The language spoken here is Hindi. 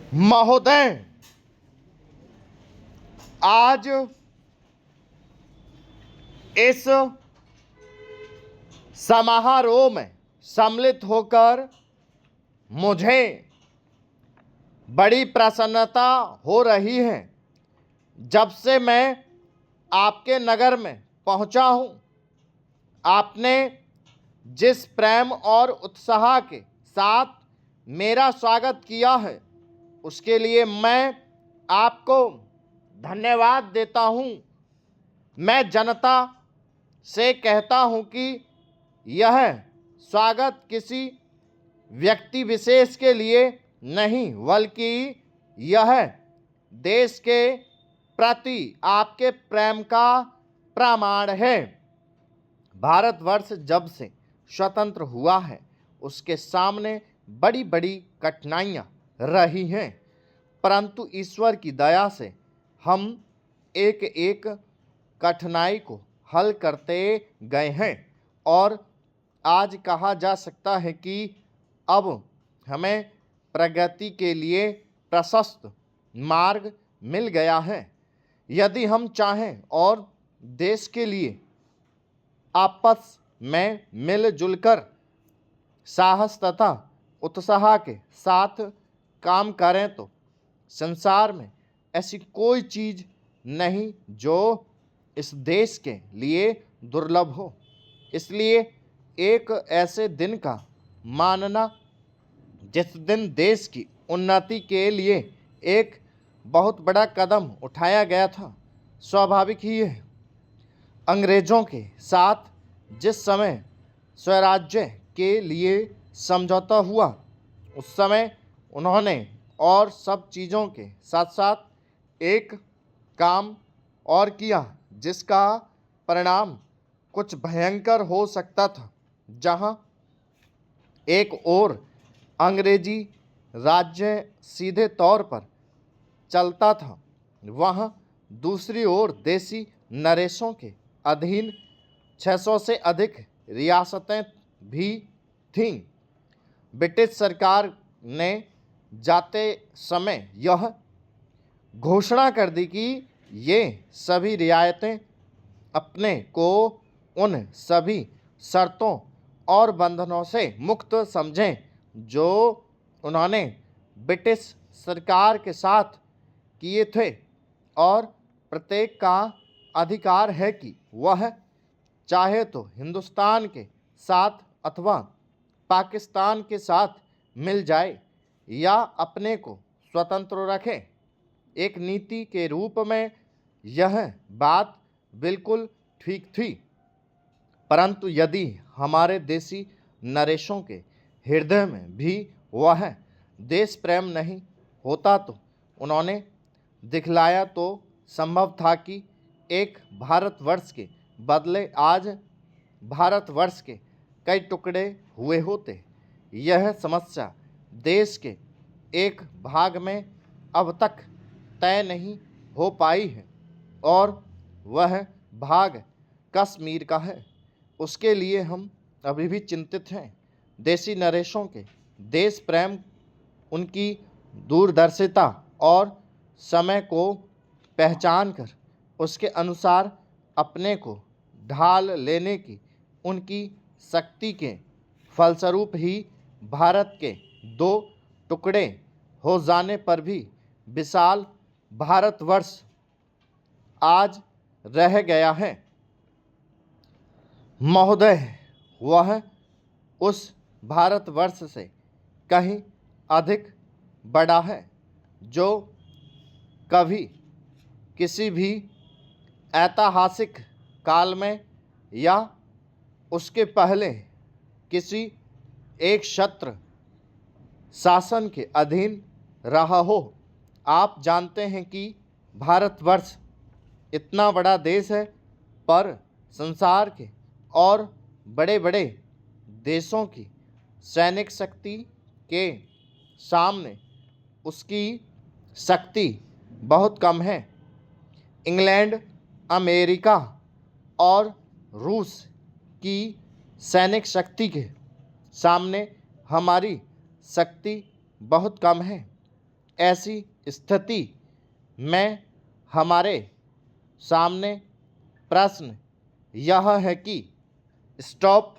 महोदय, आज इस समारोह में सम्मिलित होकर मुझे बड़ी प्रसन्नता हो रही है। जब से मैं आपके नगर में पहुंचा हूं, आपने जिस प्रेम और उत्साह के साथ मेरा स्वागत किया है, उसके लिए मैं आपको धन्यवाद देता हूं। मैं जनता से कहता हूं कि यह स्वागत किसी व्यक्ति विशेष के लिए नहीं, बल्कि यह देश के प्रति आपके प्रेम का प्रमाण है। भारतवर्ष जब से स्वतंत्र हुआ है, उसके सामने बड़ी बड़ी कठिनाइयां रही हैं, परंतु ईश्वर की दया से हम एक एक कठिनाई को हल करते गए हैं और आज कहा जा सकता है कि अब हमें प्रगति के लिए प्रशस्त मार्ग मिल गया है। यदि हम चाहें और देश के लिए आपस में मिलजुल कर साहस तथा उत्साह के साथ काम करें तो संसार में ऐसी कोई चीज़ नहीं जो इस देश के लिए दुर्लभ हो। इसलिए एक ऐसे दिन का मानना जिस दिन देश की उन्नति के लिए एक बहुत बड़ा कदम उठाया गया था, स्वाभाविक ही है। अंग्रेज़ों के साथ जिस समय स्वराज्य के लिए समझौता हुआ, उस समय उन्होंने और सब चीज़ों के साथ साथ एक काम और किया जिसका परिणाम कुछ भयंकर हो सकता था। जहां एक ओर अंग्रेजी राज्य सीधे तौर पर चलता था, वहाँ दूसरी ओर देसी नरेशों के अधीन 600 से अधिक रियासतें भी थीं। ब्रिटिश सरकार ने जाते समय यह घोषणा कर दी कि ये सभी रियायतें अपने को उन सभी शर्तों और बंधनों से मुक्त समझें जो उन्होंने ब्रिटिश सरकार के साथ किए थे, और प्रत्येक का अधिकार है कि वह चाहे तो हिंदुस्तान के साथ अथवा पाकिस्तान के साथ मिल जाए या अपने को स्वतंत्र रखे। एक नीति के रूप में यह बात बिल्कुल ठीक थी, परंतु यदि हमारे देसी नरेशों के हृदय में भी वह देश प्रेम नहीं होता तो उन्होंने दिखलाया तो संभव था कि एक भारतवर्ष के बदले आज भारतवर्ष के कई टुकड़े हुए होते। यह समस्या देश के एक भाग में अब तक तय नहीं हो पाई है और वह भाग कश्मीर का है। उसके लिए हम अभी भी चिंतित हैं। देसी नरेशों के देश प्रेम, उनकी दूरदर्शिता और समय को पहचान कर उसके अनुसार अपने को ढाल लेने की उनकी शक्ति के फलस्वरूप ही भारत के दो टुकड़े हो जाने पर भी विशाल भारतवर्ष आज रह गया है। महोदय, वह उस भारतवर्ष से कहीं अधिक बड़ा है जो कभी किसी भी ऐतिहासिक काल में या उसके पहले किसी एक छत्र शासन के अधीन रहा हो। आप जानते हैं कि भारतवर्ष इतना बड़ा देश है, पर संसार के और बड़े बड़े देशों की सैनिक शक्ति के सामने उसकी शक्ति बहुत कम है। इंग्लैंड, अमेरिका और रूस की सैनिक शक्ति के सामने हमारी शक्ति बहुत कम है। ऐसी स्थिति में हमारे सामने प्रश्न यह है कि स्टॉप